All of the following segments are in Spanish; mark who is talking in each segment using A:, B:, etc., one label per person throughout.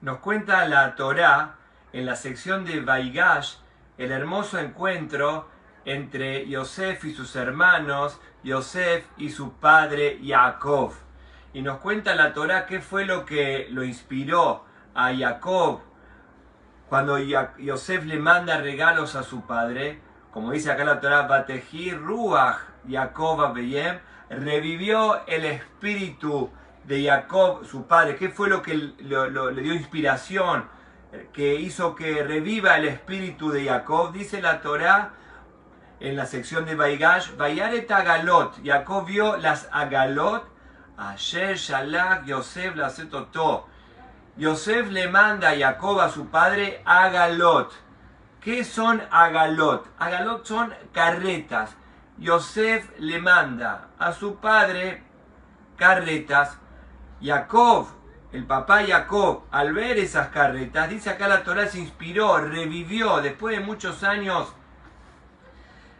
A: Nos cuenta la Torá en la sección de Vaigash el hermoso encuentro entre Yosef y sus hermanos, Yosef y su padre Jacob. Y nos cuenta la Torá qué fue lo que lo inspiró a Jacob cuando Yosef le manda regalos a su padre. Como dice acá la Torá, Bateji Ruach Jacob Abeyem, revivió el espíritu de Jacob, su padre. ¿Qué fue lo que le dio inspiración, que hizo que reviva el espíritu de Jacob? Dice la Torá en la sección de Vaigash, Vayaret Agalot, Jacob vio las Agalot, Asher Shalach Yosef Lasetotó. Yosef le manda a Jacob, a su padre, Agalot. ¿Qué son Agalot? Agalot son carretas. Yosef le manda a su padre carretas. Jacob, el papá Jacob, al ver esas carretas, dice acá la Torá, se inspiró, revivió, después de muchos años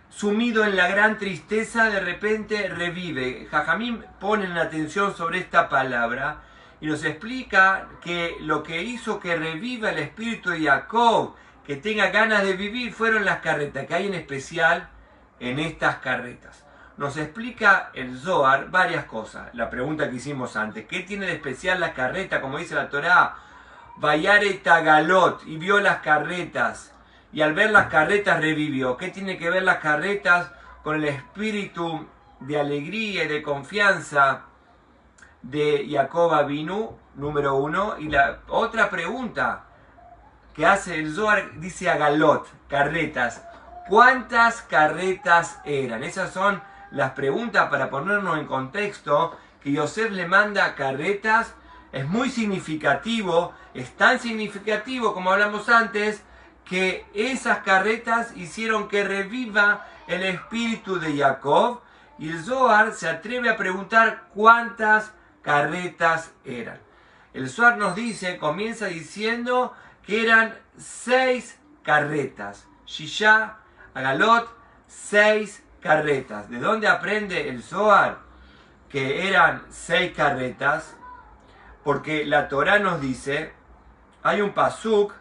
A: sumido en la gran tristeza, de repente revive. Jajamim ponen atención sobre esta palabra y nos explica que lo que hizo que reviva el espíritu de Jacob, que tenga ganas de vivir, fueron las carretas, que hay en especial en estas carretas. Nos explica el Zohar varias cosas. La pregunta que hicimos antes, ¿qué tiene de especial la carreta? Como dice la Torá, Vayaret Agalot, y vio las carretas, y al ver las carretas revivió. ¿Qué tiene que ver las carretas con el espíritu de alegría y de confianza de Jacob Avinu? Número uno. Y la otra pregunta que hace el Zohar, dice Agalot, carretas. ¿Cuántas carretas eran? Esas son las preguntas para ponernos en contexto. Que Yosef le manda carretas es muy significativo, es tan significativo como hablamos antes, que esas carretas hicieron que reviva el espíritu de Jacob, y el Zohar se atreve a preguntar cuántas carretas eran. El Zohar nos dice, comienza diciendo que eran 6 carretas. Shisha, Agalot, 6 carretas. ¿De dónde aprende el Zohar que eran 6 carretas? Porque la Torá nos dice, hay un pasuk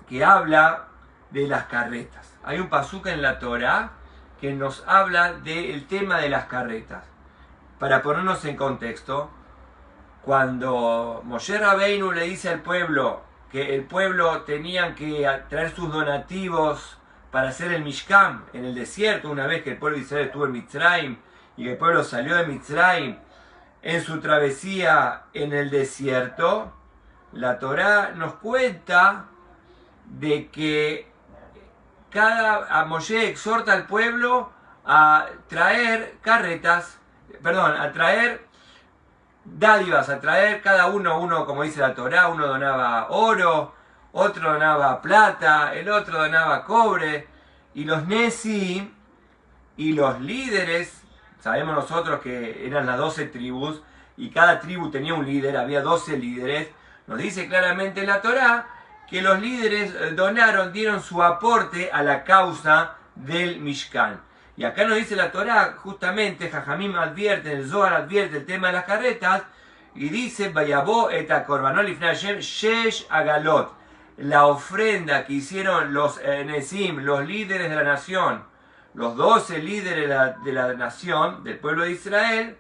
A: que habla de las carretas. Hay un pasuk en la Torá que nos habla del tema de las carretas. Para ponernos en contexto, cuando Moshe Rabbeinu le dice al pueblo que el pueblo tenían que traer sus donativos para hacer el Mishkan en el desierto, una vez que el pueblo de Israel estuvo en Mitzrayim y que el pueblo salió de Mitzrayim en su travesía en el desierto, la Torá nos cuenta de que a Moshe exhorta al pueblo a traer a traer dádivas, a traer cada uno, como dice la Torá, uno donaba oro, otro donaba plata, el otro donaba cobre, y los Nesim y los líderes, sabemos nosotros que eran las 12 tribus, y cada tribu tenía un líder, había 12 líderes, nos dice claramente en la Torá que los líderes dieron su aporte a la causa del Mishkan. Y acá nos dice la Torá, justamente, Jajamim advierte, el Zohar advierte el tema de las carretas, y dice, Vayabó et korbanot lifnei Hashem shesh agalot. La ofrenda que hicieron los Nesim, los líderes de la nación, los 12 líderes de la nación, del pueblo de Israel,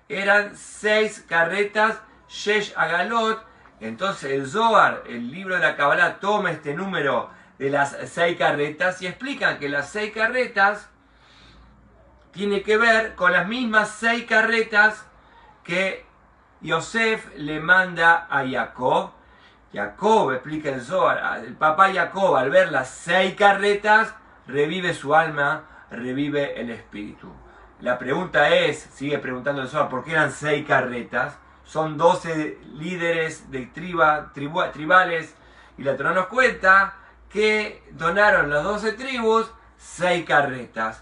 A: eran 6 carretas, shesh agalot. Entonces el Zohar, el libro de la Kabbalah, toma este número de las 6 carretas y explican que las 6 carretas tiene que ver con las mismas 6 carretas que Yosef le manda a Jacob. Jacob, explica el Zohar, el papá Jacob, al ver las 6 carretas, revive su alma, revive el espíritu. La pregunta es, sigue preguntando el Zohar, ¿por qué eran 6 carretas? Son 12 líderes de tribales, y la Torá nos cuenta que donaron las 12 tribus 6 carretas.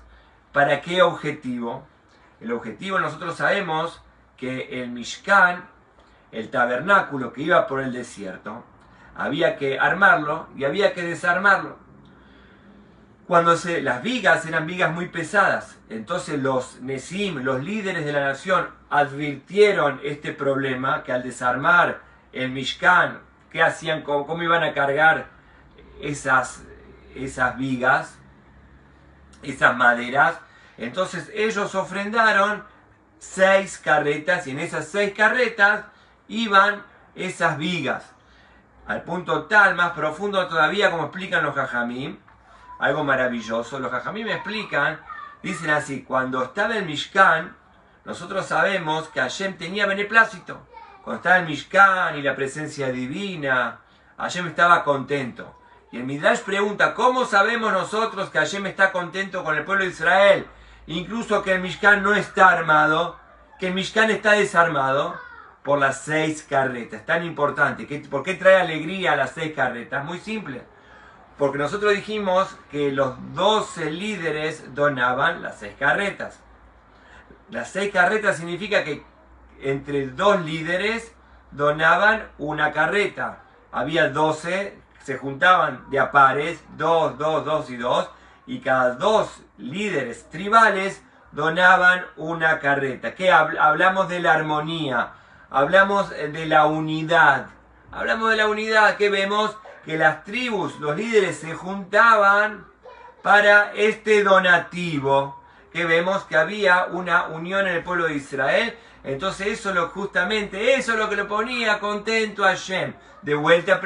A: ¿Para qué objetivo? El objetivo, nosotros sabemos que el Mishkan, el tabernáculo que iba por el desierto, había que armarlo y había que desarmarlo. Las vigas eran vigas muy pesadas, entonces los Nesim, los líderes de la nación, advirtieron este problema, que al desarmar el Mishkan qué hacían, cómo iban a cargar esas vigas, esas maderas. Entonces ellos ofrendaron 6 carretas y en esas 6 carretas iban esas vigas. Al punto tal, más profundo todavía, como explican los Jajamim, algo maravilloso. Los Jajamim me explican, dicen así: cuando estaba el Mishkan, nosotros sabemos que Hashem tenía beneplácito. Cuando estaba el Mishkan y la presencia divina, Hashem estaba contento. Y el Midrash pregunta: ¿cómo sabemos nosotros que Hashem está contento con el pueblo de Israel? Incluso que el Mishkan no está armado, que el Mishkan está desarmado. Por las 6 carretas. Tan importante. ¿Por qué trae alegría a las 6 carretas? Muy simple. Porque nosotros dijimos que los 12 líderes donaban las 6 carretas. Las 6 carretas significa que entre 2 líderes donaban una carreta. Había 12, se juntaban de a pares, 2, 2, 2 y 2. Y cada 2 líderes tribales donaban una carreta. ¿Qué hablamos de la armonía? Hablamos de la unidad. Hablamos de la unidad, que vemos que las tribus, los líderes se juntaban para este donativo. Que vemos que había una unión en el pueblo de Israel. Entonces eso es lo que lo ponía contento a Hashem. De vuelta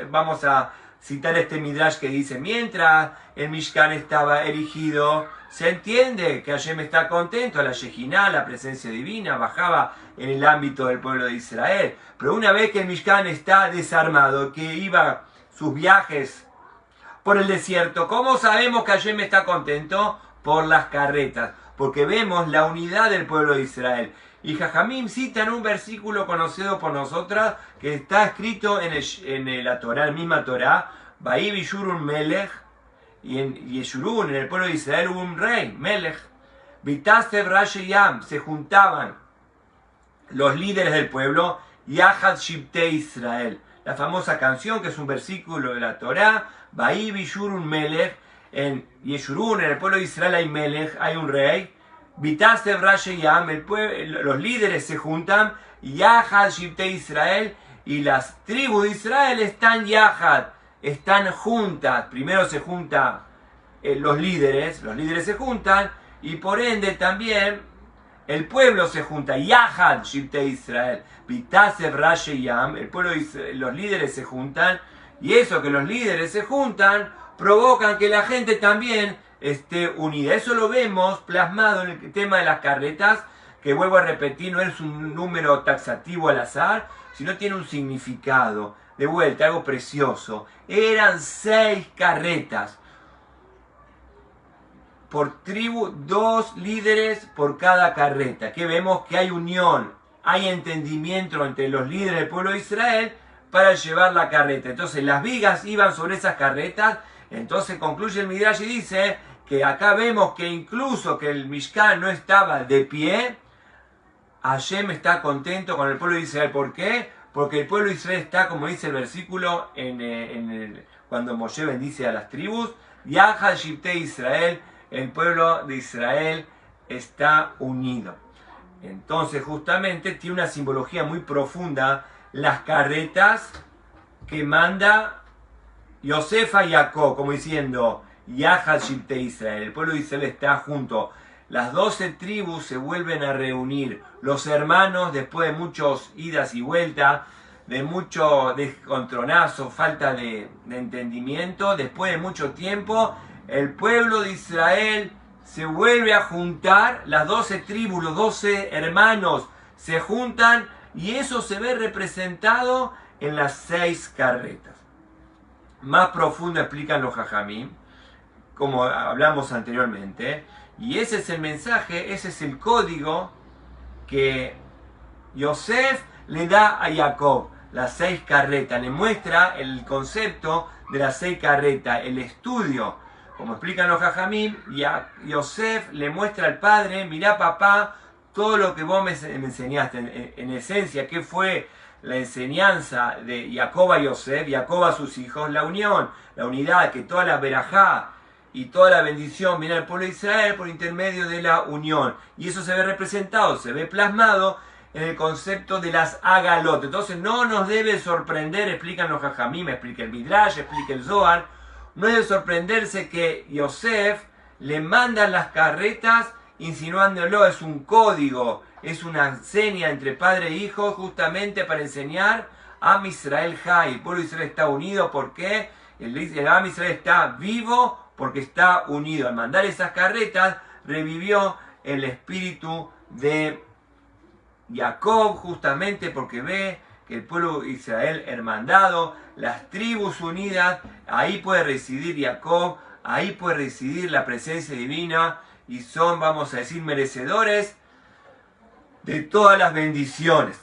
A: vamos a citar este Midrash que dice: mientras el Mishkan estaba erigido, se entiende que Hashem está contento, la Shekinah, la presencia divina, bajaba en el ámbito del pueblo de Israel. Pero una vez que el Mishkan está desarmado, que iba sus viajes por el desierto, ¿cómo sabemos que Hashem está contento? Por las carretas, porque vemos la unidad del pueblo de Israel. Y Jajamim citan un versículo conocido por nosotras, que está escrito en la Torá, la misma Torá: Vaí Bishurun Melech. Y en Yeshurun, en el pueblo de Israel, hubo un rey, Melech. Vitasev Rashi Yam, se juntaban los líderes del pueblo, Yahad Shibtei Israel. La famosa canción, que es un versículo de la Torá: Vaí Bishurun Melech. En Yeshurun, en el pueblo de Israel, hay Melech, hay un rey. Vitasev Rashi Yam, los líderes se juntan, Yahad Shibtei Israel, y las tribus de Israel están Yahad, están juntas. Primero se juntan los líderes se juntan, y por ende también el pueblo se junta. Yahad Shibtei Israel, Vitasev Rashi Yam, el pueblo de Israel, los líderes se juntan, y eso que los líderes se juntan provocan que la gente también esté unida. Eso lo vemos plasmado en el tema de las carretas, que vuelvo a repetir, no es un número taxativo al azar, sino tiene un significado. De vuelta, algo precioso. Eran 6 carretas por tribu, 2 líderes por cada carreta. Que vemos que hay unión, hay entendimiento entre los líderes del pueblo de Israel para llevar la carreta. Entonces las vigas iban sobre esas carretas. Entonces concluye el Midrash y dice que acá vemos que incluso que el Mishkan no estaba de pie, Hashem está contento con el pueblo de Israel. ¿Por qué? Porque el pueblo de Israel está, como dice el versículo, cuando Moshe bendice a las tribus: Yahad Shibtei Israel, el pueblo de Israel está unido. Entonces justamente tiene una simbología muy profunda las carretas que manda Yosef a Jacob, como diciendo: Yahad Shibtei Israel, el pueblo de Israel está junto. Las 12 tribus se vuelven a reunir. Los hermanos, después de muchos idas y vueltas, de mucho descontronazo, falta de entendimiento, después de mucho tiempo, el pueblo de Israel se vuelve a juntar. Las 12 tribus, los 12 hermanos se juntan, y eso se ve representado en las 6 carretas. Más profundo explican los Jajamim, como hablamos anteriormente, y ese es el mensaje, ese es el código que Yosef le da a Jacob. Las 6 carretas, le muestra el concepto de las 6 carretas, el estudio. Como explican los Jajamim, Yosef le muestra al padre: mirá papá, todo lo que vos me enseñaste, en esencia, ¿qué fue la enseñanza de Jacob a Yosef, Jacob a sus hijos? La unión, la unidad, que toda la verajá y toda la bendición viene al pueblo de Israel por intermedio de la unión. Y eso se ve representado, se ve plasmado en el concepto de las agalot. Entonces no nos debe sorprender, explican los Jajamim, explica el Midrash, explica el Zohar, no debe sorprenderse que Yosef le mandan las carretas insinuándolo, es un código, es una seña entre padre e hijo justamente para enseñar a Israel Jai. El pueblo de Israel está unido porque el Am Israel está vivo porque está unido. Al mandar esas carretas revivió el espíritu de Jacob justamente porque ve que el pueblo de Israel hermandado, las tribus unidas, ahí puede residir Jacob, ahí puede residir la presencia divina y son, vamos a decir, merecedores de todas las bendiciones.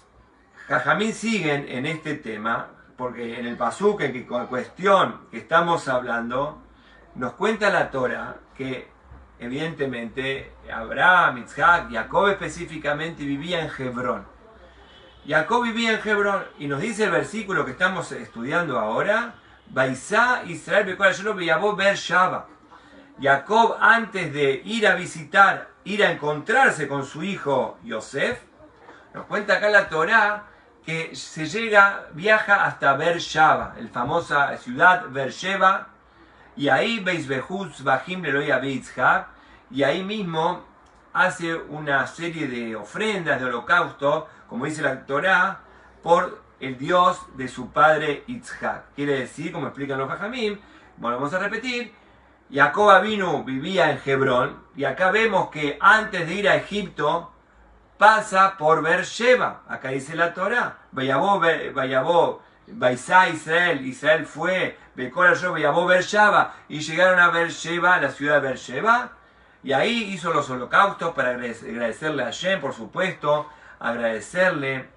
A: Jajamín siguen en este tema porque en el pasuk en que cuestión que estamos hablando nos cuenta la Torah que evidentemente Abraham, Isaac, Jacob específicamente vivía en Hebrón. Jacob vivía en Hebrón y nos dice el versículo que estamos estudiando ahora, Baisá Israel Bekol Shalom Veyabó Beersheba. Jacob, antes de ir a visitar, ir a encontrarse con su hijo Yosef, nos cuenta acá la Torá que viaja hasta Beersheba, la famosa ciudad Beersheba, y ahí veis Behuz Bajim Leloya Beitzhak, y ahí mismo hace una serie de ofrendas de holocausto, como dice la Torá, por el Dios de su padre Yitzhak. Quiere decir, como explican los Jajamim, volvemos a repetir, Jacob Avinu vivía en Hebrón, y acá vemos que antes de ir a Egipto, pasa por Beersheba. Acá dice la Torá, Vayabó, Baisá Israel, Israel fue, Bekol yo Vayabó Beersheba, y llegaron a Beersheba, la ciudad de Beersheba, y ahí hizo los holocaustos para agradecerle a Hashem, por supuesto, agradecerle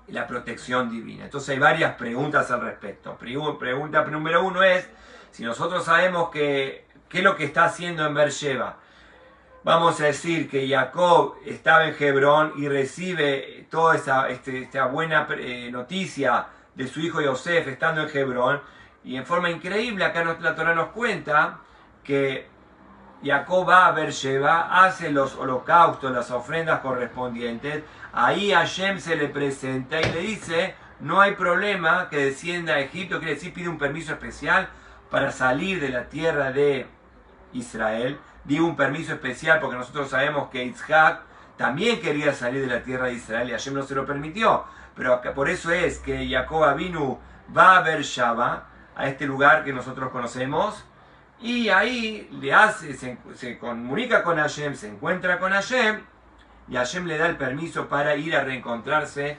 A: la protección divina. Entonces hay varias preguntas al respecto. Pregunta número uno es, si nosotros sabemos qué es lo que está haciendo en Beersheba, vamos a decir que Jacob estaba en Hebrón y recibe toda esta buena noticia de su hijo Yosef estando en Hebrón, y en forma increíble acá la Torá nos cuenta que Jacob va a Beersheba, hace los holocaustos, las ofrendas correspondientes, ahí Hashem se le presenta y le dice, no hay problema que descienda a Egipto, quiere decir pide un permiso especial para salir de la tierra de Israel. Digo un permiso especial porque nosotros sabemos que Isaac también quería salir de la tierra de Israel y Hashem no se lo permitió. Pero por eso es que Jacob Avinu va a Beersheba, a este lugar que nosotros conocemos, y ahí se comunica con Hashem, se encuentra con Hashem, y Hashem le da el permiso para ir a reencontrarse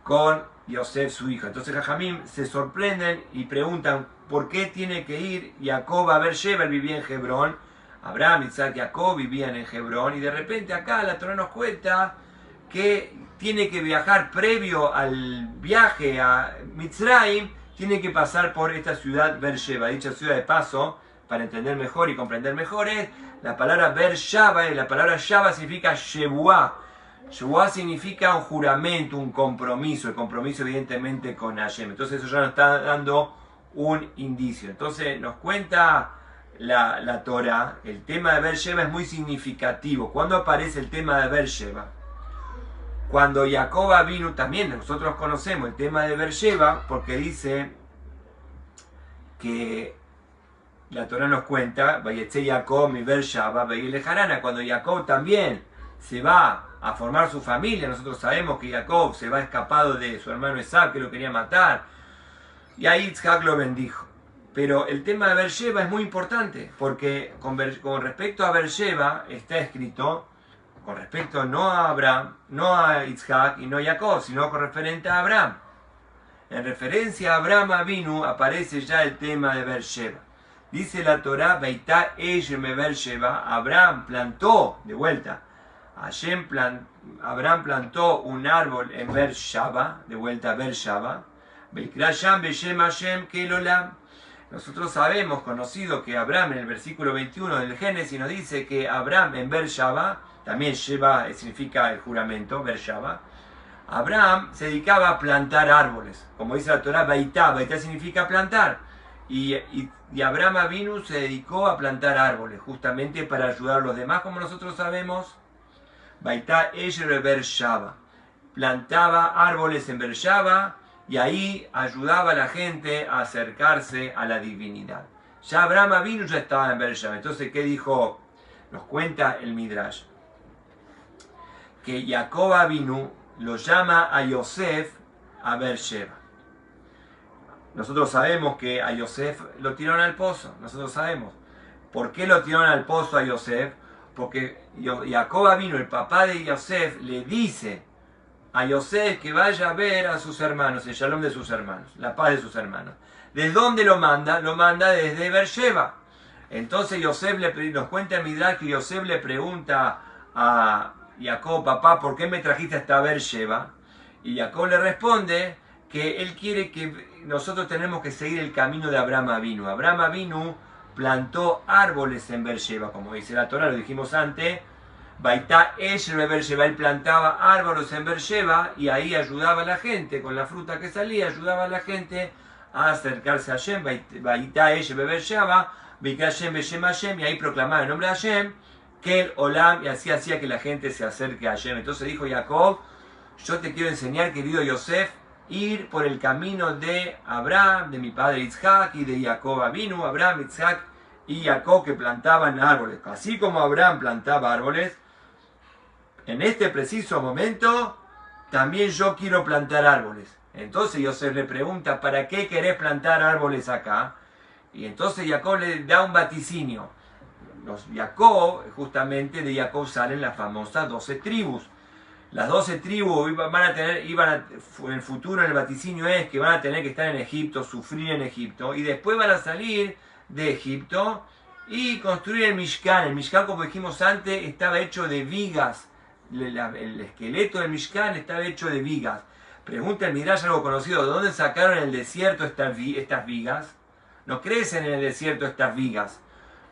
A: con Yosef, su hijo. Entonces Jajamim se sorprenden y preguntan por qué tiene que ir Jacob a Beersheba. Él vivía en Hebrón, Abraham, Isaac, Jacob vivían en Hebrón, y de repente acá la Torá nos cuenta que tiene que viajar previo al viaje a Mitzrayim, tiene que pasar por esta ciudad Beersheba. Dicha ciudad de paso, para entender mejor y comprender mejor, es la palabra Beersheba, la palabra Shaba significa Shebuá. Shebuá significa un juramento, un compromiso, el compromiso evidentemente con Hashem. Entonces eso ya nos está dando un indicio. Entonces nos cuenta la Torá, el tema de Beersheba es muy significativo. ¿Cuándo aparece el tema de Beersheba? Cuando Jacob vino, también nosotros conocemos el tema de Beersheba, porque dice que la Torá nos cuenta, Vayetze Jacob mi Beersheba, Vayile Harana, cuando Jacob también se va a formar su familia. Nosotros sabemos que Jacob se va escapado de su hermano Esab, que lo quería matar, y ahí Yitzhak lo bendijo. Pero el tema de Beersheba es muy importante, porque con respecto a Beersheba está escrito, con respecto no a Abraham, no a Yitzhak y no a Jacob, sino con referente a Abraham. En referencia a Abraham Avinu aparece ya el tema de Beersheba. Dice la Torá, Beitá me Beersheba, Abraham plantó, de vuelta, Abraham plantó un árbol en Beersheba, de vuelta a Beersheba, Beikra Beshem Hashem Kelolam. Nosotros sabemos, conocido, que Abraham en el versículo 21 del Génesis nos dice que Abraham en Beersheba, también Sheba significa el juramento, Beersheba, Abraham se dedicaba a plantar árboles, como dice la Torá, Baitá significa plantar, y Abraham Avinu se dedicó a plantar árboles, justamente para ayudar a los demás, como nosotros sabemos, Baitá Beersheba. plantaba árboles en Beersheba y ahí ayudaba a la gente a acercarse a la divinidad. Ya Abraham vino, ya estaba en Beersheba. Entonces, ¿qué dijo? Nos cuenta el Midrash que Jacob vino lo llama a Yosef a Beersheba. Nosotros sabemos que a Yosef lo tiraron al pozo. Nosotros sabemos. ¿Por qué lo tiraron al pozo a Yosef? Porque Jacob vino, el papá de Yosef, le dice a Yosef que vaya a ver a sus hermanos, el shalom de sus hermanos, la paz de sus hermanos. ¿Desde dónde lo manda? Lo manda desde Beersheba. Entonces Yosef nos cuenta en Midrash que Yosef le pregunta a Jacob, papá, ¿por qué me trajiste hasta Beersheba? Y Jacob le responde que él quiere que nosotros tenemos que seguir el camino de Abraham Avinu. Abraham Avinu plantó árboles en Beersheba, como dice la Torah, lo dijimos antes. Baitá Esher Beersheba, él plantaba árboles en Beersheba y ahí ayudaba a la gente, con la fruta que salía, ayudaba a la gente a acercarse a Hashem. Baitá Esher Beersheba, Bikra Hashem Beshem Hashem, y ahí proclamaba el nombre de Hashem, que el Olam, y así hacía que la gente se acerque a Hashem. Entonces dijo Jacob, yo te quiero enseñar, querido Yosef, ir por el camino de Abraham, de mi padre Yitzhak, y de Jacob Avinu, Abraham, Yitzhak y Jacob, que plantaban árboles. Así como Abraham plantaba árboles, en este preciso momento también yo quiero plantar árboles. Entonces Yosef le pregunta, ¿para qué querés plantar árboles acá? Y entonces Jacob le da un vaticinio. Justamente de Jacob salen las famosas 12 tribus. Las 12 tribus en el futuro, en el vaticinio es que van a tener que estar en Egipto, sufrir en Egipto, y después van a salir de Egipto y construir el Mishkan. El Mishkan, como dijimos antes, estaba hecho de vigas. El esqueleto del Mishkan estaba hecho de vigas. Pregunta el Midrash algo conocido, ¿de dónde sacaron en el desierto estas vigas? No crecen en el desierto estas vigas.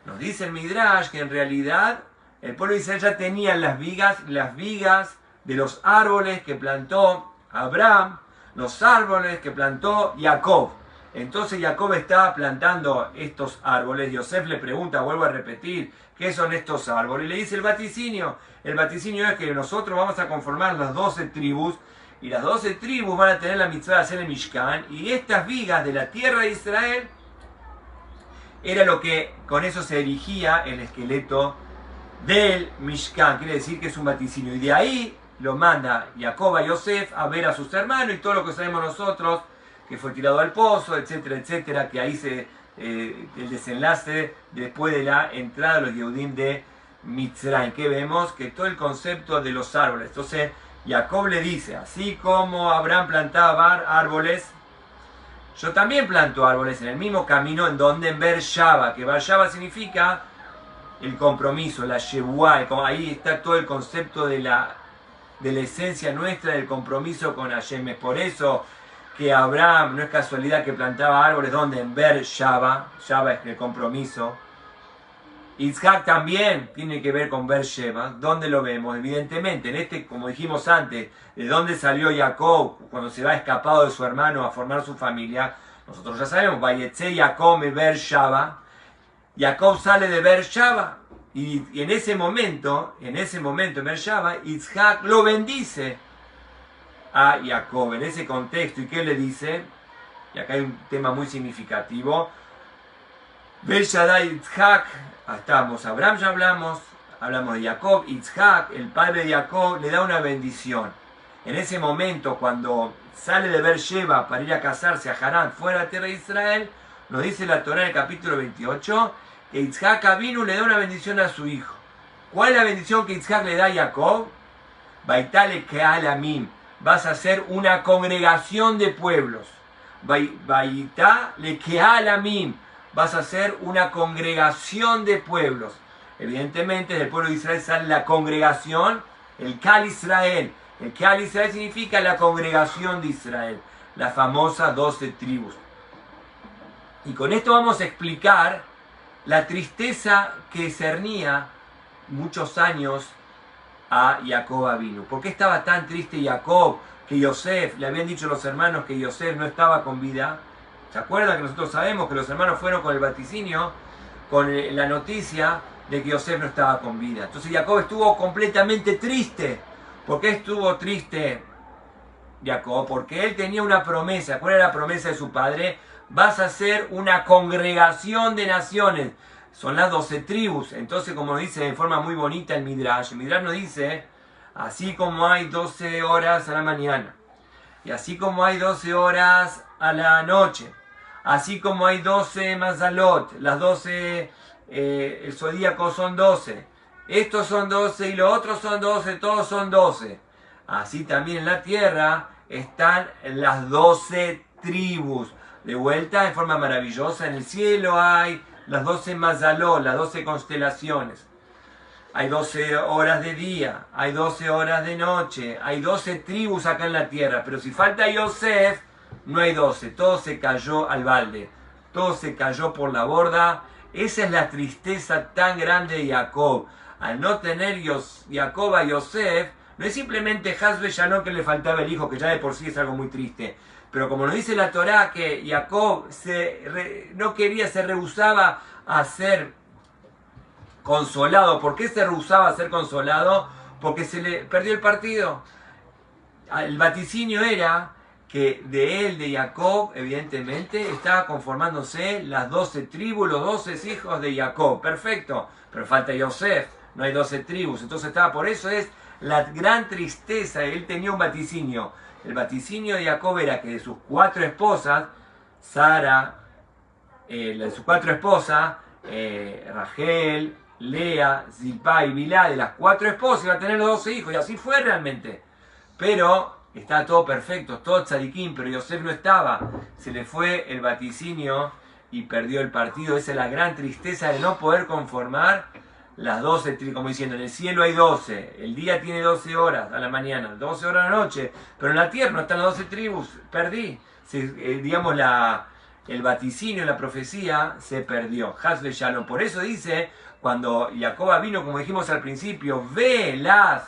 A: Nos dice el Midrash que en realidad el pueblo de Israel ya tenía las vigas de los árboles que plantó Abraham, los árboles que plantó Jacob. Entonces Jacob estaba plantando estos árboles. Yosef le pregunta, vuelvo a repetir, ¿qué son estos árboles? Y le dice el vaticinio. El vaticinio es que nosotros vamos a conformar las 12 tribus, y las 12 tribus van a tener la mitzvah de hacer el Mishkan, y estas vigas de la tierra de Israel era lo que con eso se erigía el esqueleto del Mishkan. Quiere decir que es un vaticinio. Y de ahí lo manda Jacob a Yosef a ver a sus hermanos y todo lo que sabemos nosotros, que fue tirado al pozo, etcétera, etcétera, que ahí el desenlace después de la entrada de los Yehudim de Mitzrayim, que vemos que todo el concepto de los árboles. Entonces Jacob le dice, así como Abraham plantaba árboles, yo también planto árboles en el mismo camino en donde en Beersheba, que Beersheba significa el compromiso, la Shebuá, ahí está todo el concepto de la esencia nuestra del compromiso con Hashem. Es por eso que Abraham, no es casualidad que plantaba árboles donde en Beersheba, Shaba es el compromiso. Yitzhak también tiene que ver con Beersheba. ¿Dónde lo vemos? Evidentemente, como dijimos antes, de dónde salió Jacob cuando se va escapado de su hermano a formar su familia. Nosotros ya sabemos, Vayetze Jacob me Beersheba. Jacob sale de Beersheba. Y en ese momento en Beersheba, Yitzhak lo bendice a Jacob. En ese contexto, ¿y qué le dice? Y acá hay un tema muy significativo. Beersheba Yitzhak. Estamos, Abraham ya hablamos de Jacob. Yitzhak, el padre de Jacob, le da una bendición. En ese momento, cuando sale de Beersheba para ir a casarse a Harán, fuera de la tierra de Israel, nos dice la Torá en el capítulo 28, que Yitzhak vino y le da una bendición a su hijo. ¿Cuál es la bendición que Yitzhak le da a Jacob? Baitale Kealamim, vas a ser una congregación de pueblos. Baitale Kealamim, vas a ser una congregación de pueblos. Evidentemente, del pueblo de Israel sale la congregación, el Kal Israel. El Kal Israel significa la congregación de Israel, las famosas 12 tribus. Y con esto vamos a explicar la tristeza que cernía muchos años a Jacob Avinu. ¿Por qué estaba tan triste Jacob que Yosef, le habían dicho los hermanos que Yosef no estaba con vida? ¿Se acuerdan que nosotros sabemos que los hermanos fueron con el vaticinio, con la noticia de que Yosef no estaba con vida? Entonces Jacob estuvo completamente triste. ¿Por qué estuvo triste Jacob, porque él tenía una promesa. ¿Cuál era la promesa de su padre? Vas a ser una congregación de naciones. Son las 12 tribus. Entonces, como dice de forma muy bonita el Midrash nos dice, así como hay 12 horas a la mañana, y así como hay 12 horas a la noche, así como hay 12 mazalot, las 12, el zodíaco son 12, estos son 12 y los otros son 12, todos son 12. Así también en la tierra están las 12 tribus. De vuelta, en forma maravillosa, en el cielo hay las 12 mazalot, las 12 constelaciones. Hay 12 horas de día, hay 12 horas de noche, hay 12 tribus acá en la tierra. Pero si falta Yosef, no hay 12. Todo se cayó al balde. Todo se cayó por la borda. Esa es la tristeza tan grande de Jacob. Al no tener Jacob a Yosef, no es simplemente Hasbe Shalom que le faltaba el hijo, que ya de por sí es algo muy triste. Pero como nos dice la Torá, que Jacob no quería, se rehusaba a ser consolado. ¿Por qué se rehusaba a ser consolado? Porque se le perdió el partido. El vaticinio era que de él, de Jacob, evidentemente, estaba conformándose las 12 tribus, los 12 hijos de Jacob. Perfecto, pero falta Yosef, no hay 12 tribus. Entonces por eso es la gran tristeza. Él tenía un vaticinio. El vaticinio de Jacob era que de sus 4 esposas, Sara, de sus 4 esposas, Rachel, Lea, Zilpá y Bilá, de las 4 esposas, iba a tener los 12 hijos, y así fue realmente. Pero estaba todo perfecto, todo tzadikim, pero Yosef no estaba. Se le fue el vaticinio y perdió el partido. Esa es la gran tristeza de no poder conformar las 12, como diciendo, en el cielo hay 12, el día tiene 12 horas a la mañana, 12 horas a la noche, pero en la tierra no están las 12 tribus, perdí. Digamos, el vaticinio, la profecía, se perdió. Hasbe Shalom. Por eso dice, cuando Jacob vino, como dijimos al principio, ve las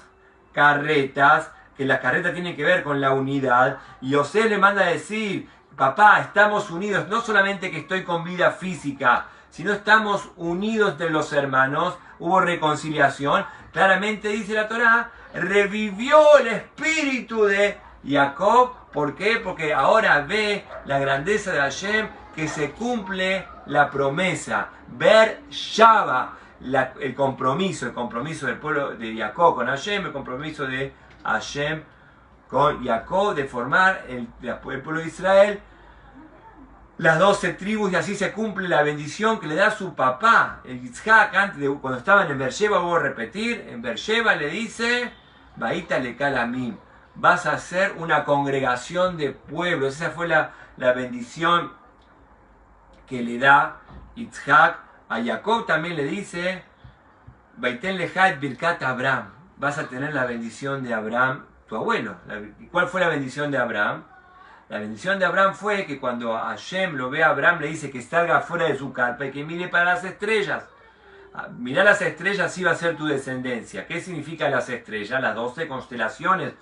A: carretas, que las carretas tienen que ver con la unidad, y José le manda a decir, papá, estamos unidos, no solamente que estoy con vida física, sino estamos unidos de los hermanos, hubo reconciliación. Claramente dice la Torá, revivió el espíritu de Jacob. ¿Por qué? Porque ahora ve la grandeza de Hashem, que se cumple la promesa. Ver Shaba, el compromiso del pueblo de Jacob con Hashem, el compromiso de Hashem con Jacob de formar el pueblo de Israel, las 12 tribus, y así se cumple la bendición que le da su papá, el Yitzhak, cuando estaban en Beersheba. Hubo a repetir, en Beersheba le dice, Baita le calamim, vas a ser una congregación de pueblos. Esa fue la bendición que le da Yitzhak. A Jacob también le dice, Baiten lejat birkat Abraham, vas a tener la bendición de Abraham, tu abuelo. ¿Cuál fue la bendición de Abraham? La bendición de Abraham fue que cuando Hashem lo ve a Abraham, le dice que salga fuera de su carpa y que mire para las estrellas. Mirá las estrellas, y va a ser tu descendencia. ¿Qué significan las estrellas? Las 12 constelaciones.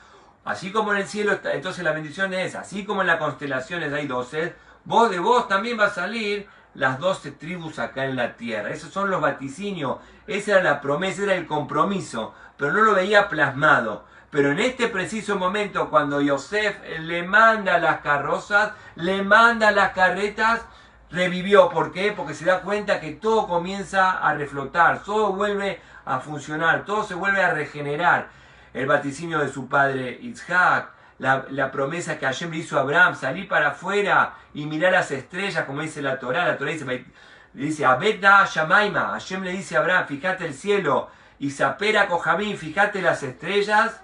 A: Así como en el cielo, entonces la bendición es, así como en las constelaciones hay 12, de vos también va a salir las 12 tribus acá en la tierra. Esos son los vaticinios, esa era la promesa, era el compromiso, pero no lo veía plasmado. Pero en este preciso momento, cuando Yosef le manda las carrozas, le manda las carretas, revivió. ¿Por qué? Porque se da cuenta que todo comienza a reflotar, todo vuelve a funcionar, todo se vuelve a regenerar. El vaticinio de su padre Yitzhak, la promesa que Hashem le hizo a Abraham, salir para afuera y mirar las estrellas, como dice la Torá dice, Abedda Shamaima, Hashem le dice a Abraham, fíjate el cielo, y Sapera Kohamim, fíjate las estrellas,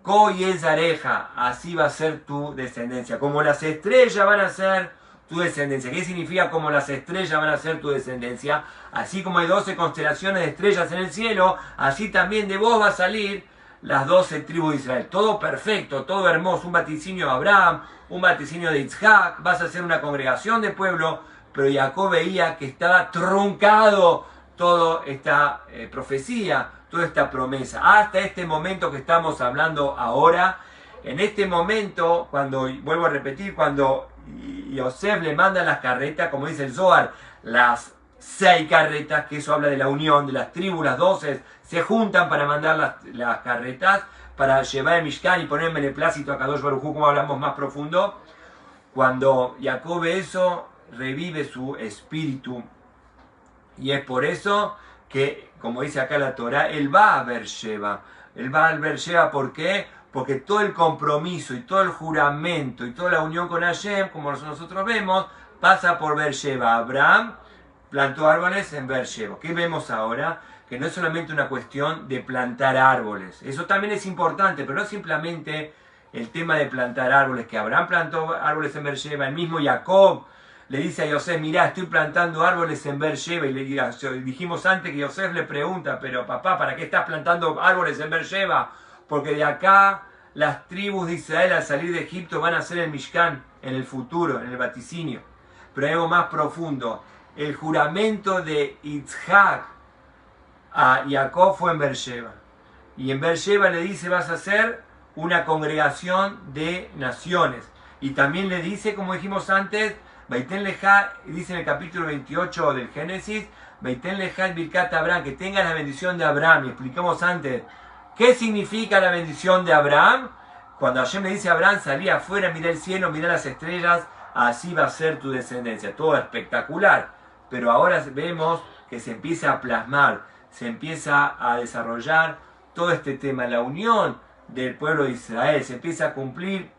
A: Ko y Zareja, así va a ser tu descendencia. Como las estrellas van a ser tu descendencia. ¿Qué significa como las estrellas van a ser tu descendencia? Así como hay 12 constelaciones de estrellas en el cielo, así también de vos va a salir las 12 tribus de Israel. Todo perfecto, todo hermoso. Un vaticinio de Abraham, un vaticinio de Yitzhak. Vas a ser una congregación de pueblo. Pero Jacob veía que estaba truncado toda esta profecía, toda esta promesa. Hasta este momento que estamos hablando ahora, en este momento, cuando, vuelvo a repetir, cuando Yosef le manda las carretas, como dice el Zohar, las 6 carretas, que eso habla de la unión de las tribus, las 12, se juntan para mandar las carretas. para llevar el Mishkan y poner beneplácito a Kadosh Baruj Hu, como hablamos más profundo. Cuando Jacob ve eso, revive su espíritu. Y es por eso que, como dice acá la Torah, él va a Beersheba. Él va a Beersheba, ¿por qué? Porque todo el compromiso y todo el juramento y toda la unión con Hashem, como nosotros vemos, pasa por Beersheba. Abraham plantó árboles en Beersheba. ¿Qué vemos ahora? Que no es solamente una cuestión de plantar árboles. Eso también es importante, pero no simplemente el tema de plantar árboles, que Abraham plantó árboles en Beersheba. El mismo Jacob le dice a Yosef, mirá, estoy plantando árboles en Beersheba. Y dijimos antes que Yosef le pregunta, pero papá, ¿para qué estás plantando árboles en Beersheba? Porque de acá las tribus de Israel al salir de Egipto van a hacer el Mishkan en el futuro, en el vaticinio. Pero hay algo más profundo. El juramento de Yitzhak a Jacob fue en Beersheba. Y en Beersheba le dice, vas a ser una congregación de naciones. Y también le dice, como dijimos antes, Baiten Leja, dice en el capítulo 28 del Génesis, Baiten Leja el Birkat Abraham, que tenga la bendición de Abraham. Y explicamos antes, ¿qué significa la bendición de Abraham? Cuando Hashem le dice a Abraham, salí afuera, mira el cielo, mira las estrellas, así va a ser tu descendencia. Todo espectacular. Pero ahora vemos que se empieza a plasmar, se empieza a desarrollar todo este tema, la unión del pueblo de Israel, se empieza a cumplir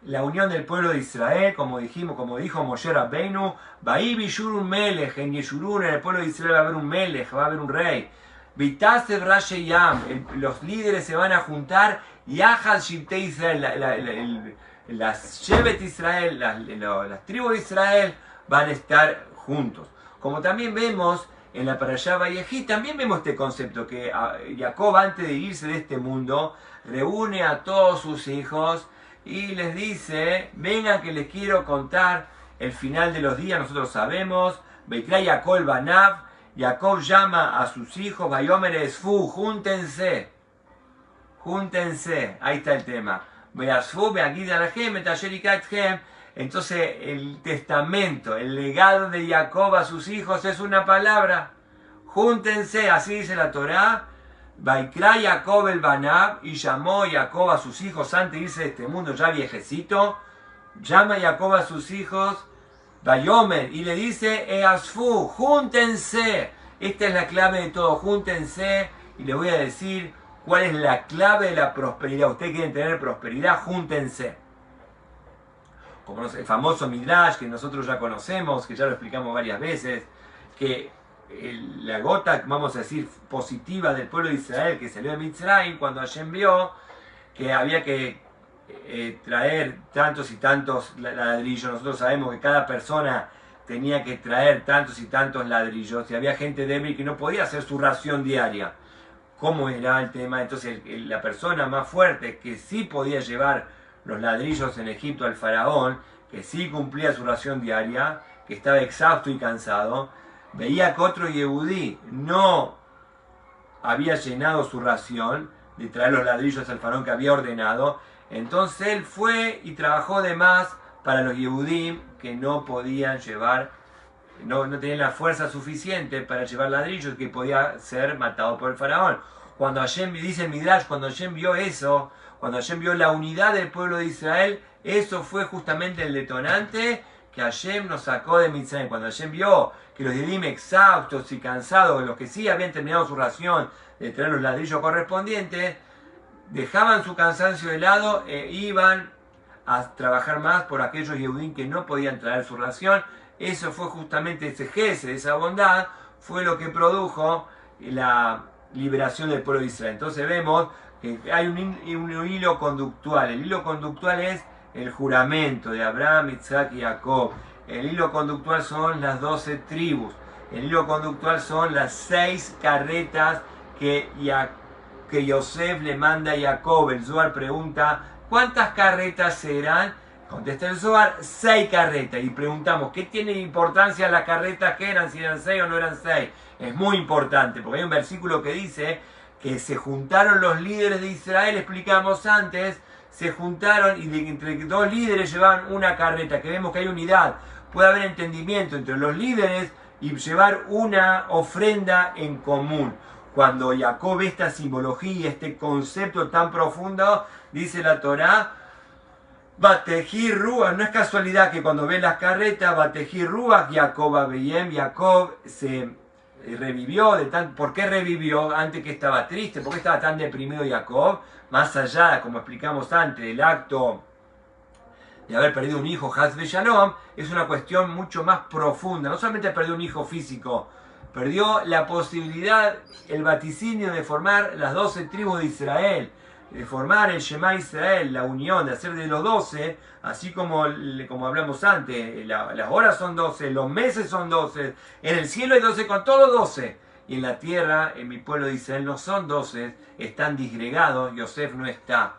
A: la unión del pueblo de Israel, como dijo Moshe Rabbeinu, Ba'i bishurun melech, en Yeshurun, en el pueblo de Israel va a haber un melech, va a haber un rey. Vitasev Rashi Yam, los líderes se van a juntar, Yahal Shibtei Israel, las Shevet Israel, las tribus de Israel van a estar juntos. Como también vemos en la Parashá Vayehi, también vemos este concepto, que Jacob, antes de irse de este mundo, reúne a todos sus hijos y les dice, vengan que les quiero contar el final de los días. Nosotros sabemos, Beikra Jacob Banav, Jacob llama a sus hijos, Bayomer Esfu, júntense, ahí está el tema. Beasfu, Beagidalahem, Etayerikathem. Entonces el testamento, el legado de Jacob a sus hijos es una palabra. Júntense, así dice la Torá. Baikra Jacob el Banab, y llamó Jacob a sus hijos antes de irse de este mundo, ya viejecito. Llama Jacob a sus hijos, Bayomer, y le dice, Easfu, júntense. Esta es la clave de todo, júntense. Y les voy a decir cuál es la clave de la prosperidad. Ustedes quieren tener prosperidad, júntense. Como el famoso Midrash que nosotros ya conocemos, que ya lo explicamos varias veces, que la gota, vamos a decir, positiva del pueblo de Israel que salió de Mitzrayim, cuando Hashem vio que había que traer tantos y tantos ladrillos. Nosotros sabemos que cada persona tenía que traer tantos y tantos ladrillos, y había gente débil que no podía hacer su ración diaria. ¿Cómo era el tema? Entonces la persona más fuerte que sí podía llevar los ladrillos en Egipto al faraón, que sí cumplía su ración diaria, que estaba exhausto y cansado, veía que otro Yehudí no había llenado su ración de traer los ladrillos al faraón que había ordenado. Entonces él fue y trabajó de más para los Yehudim que no podían llevar, no tenían la fuerza suficiente para llevar ladrillos, que podía ser matado por el faraón. Cuando Hashem, dice el Midrash, cuando Hashem vio eso, cuando Hashem vio la unidad del pueblo de Israel, eso fue justamente el detonante que Hashem nos sacó de Mitzrayim. Cuando Hashem vio que los Yehudim exhaustos y cansados, los que sí habían terminado su ración de traer los ladrillos correspondientes, dejaban su cansancio de lado e iban a trabajar más por aquellos Yehudim que no podían traer su ración. Eso fue justamente ese gesed, esa bondad, fue lo que produjo la liberación del pueblo de Israel. Entonces vemos que hay un hilo conductual. El hilo conductual es el juramento de Abraham, Isaac y Jacob. El hilo conductual son las 12 tribus. El hilo conductual son las 6 carretas que Yosef le manda a Jacob. El Zohar pregunta, ¿cuántas carretas serán? Contesta el Zohar, 6 carretas. Y preguntamos, ¿qué tiene importancia las carretas que eran? Si eran 6 o no eran 6. Es muy importante, porque hay un versículo que dice que se juntaron los líderes de Israel, explicamos antes, se juntaron y entre 2 líderes llevaban una carreta, que vemos que hay unidad. Puede haber entendimiento entre los líderes y llevar una ofrenda en común. cuando Jacob ve esta simbología, este concepto tan profundo, dice la Torá, Batejir Ruach, no es casualidad que cuando ve las carretas, Batejir Ruach, Jacob Abeyem, Jacob se revivió, ¿por qué revivió? Antes que estaba triste, ¿por qué estaba tan deprimido Jacob? Más allá, como explicamos antes, del acto de haber perdido un hijo, Haz Shalom, es una cuestión mucho más profunda. No solamente perdió un hijo físico, perdió la posibilidad, el vaticinio de formar las 12 tribus de Israel, de formar el Shema Israel, la unión, de hacer de los 12, así como hablamos antes, las horas son 12, los meses son 12, en el cielo hay 12 con todo 12, y en la tierra, en mi pueblo de Israel no son 12, están disgregados, Yosef no está.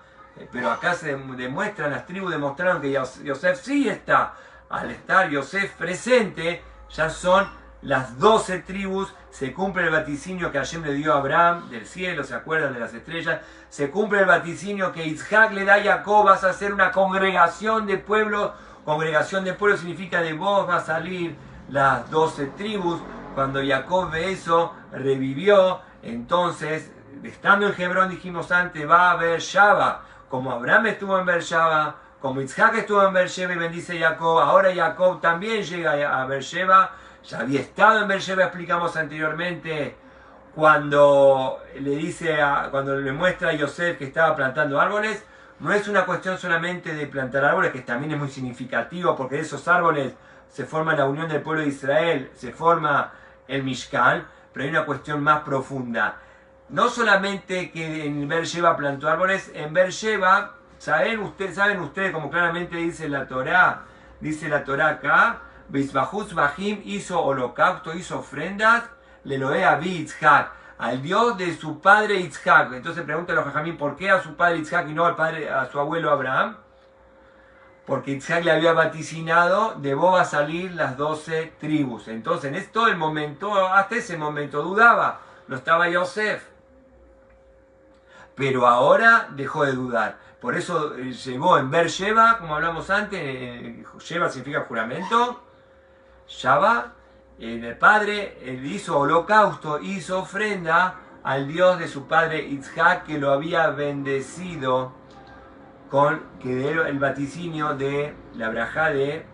A: Pero acá se demuestran, las tribus demostraron que Yosef sí está. Al estar Yosef presente, ya son las 12 tribus, se cumple el vaticinio que Hashem le dio a Abraham del cielo, ¿se acuerdan de las estrellas? Se cumple el vaticinio que Isaac le da a Jacob, vas a ser una congregación de pueblos. Congregación de pueblos significa de vos va a salir las 12 tribus. Cuando Jacob ve eso, revivió. Entonces, estando en Hebrón, dijimos antes, va a haber Shaba. Como Abraham estuvo en Beersheba, como Isaac estuvo en Beersheba y bendice a Jacob, ahora Jacob también llega a Beersheba. Ya había estado en Beersheba, explicamos anteriormente, cuando cuando le muestra a Yosef que estaba plantando árboles. No es una cuestión solamente de plantar árboles, que también es muy significativo, porque de esos árboles se forma la unión del pueblo de Israel, se forma el Mishkan, pero hay una cuestión más profunda. No solamente que en Beersheba plantó árboles, en Beersheba, saben ustedes, como claramente dice la Torá acá, Bisbahus Bahim hizo holocausto, hizo ofrendas, le loé a Yitzhak, al Dios de su padre Yitzhak. Entonces preguntan los Jajamín, ¿por qué a su padre Yitzhak y no a su abuelo Abraham? Porque Yitzhak le había vaticinado, de vos va a salir las 12 tribus. Entonces en todo el momento, hasta ese momento dudaba, no estaba Yosef. Pero ahora dejó de dudar. Por eso llegó en Beersheba, como hablamos antes, Sheba significa juramento, Shaba, el padre hizo holocausto, hizo ofrenda al Dios de su padre Yitzhak, que lo había bendecido con el vaticinio de la brajá de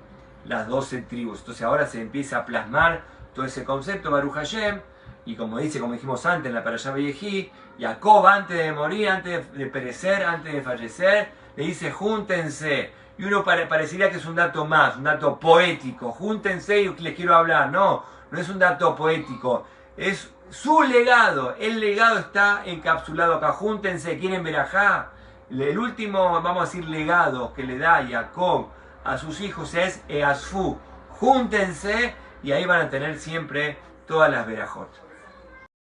A: las 12 tribus. Entonces ahora se empieza a plasmar todo ese concepto, Baruch Hashem, y como dijimos antes en la Parashá Vayehi, Jacob antes de morir, antes de perecer, antes de fallecer, le dice júntense. Y uno parecería que es un dato más, un dato poético. Júntense y les quiero hablar. No, no es un dato poético. Es su legado. El legado está encapsulado acá. Júntense, ¿quieren verajá? El último, vamos a decir, legado que le da Jacob a sus hijos es Easfu. Júntense y ahí van a tener siempre todas las verajot.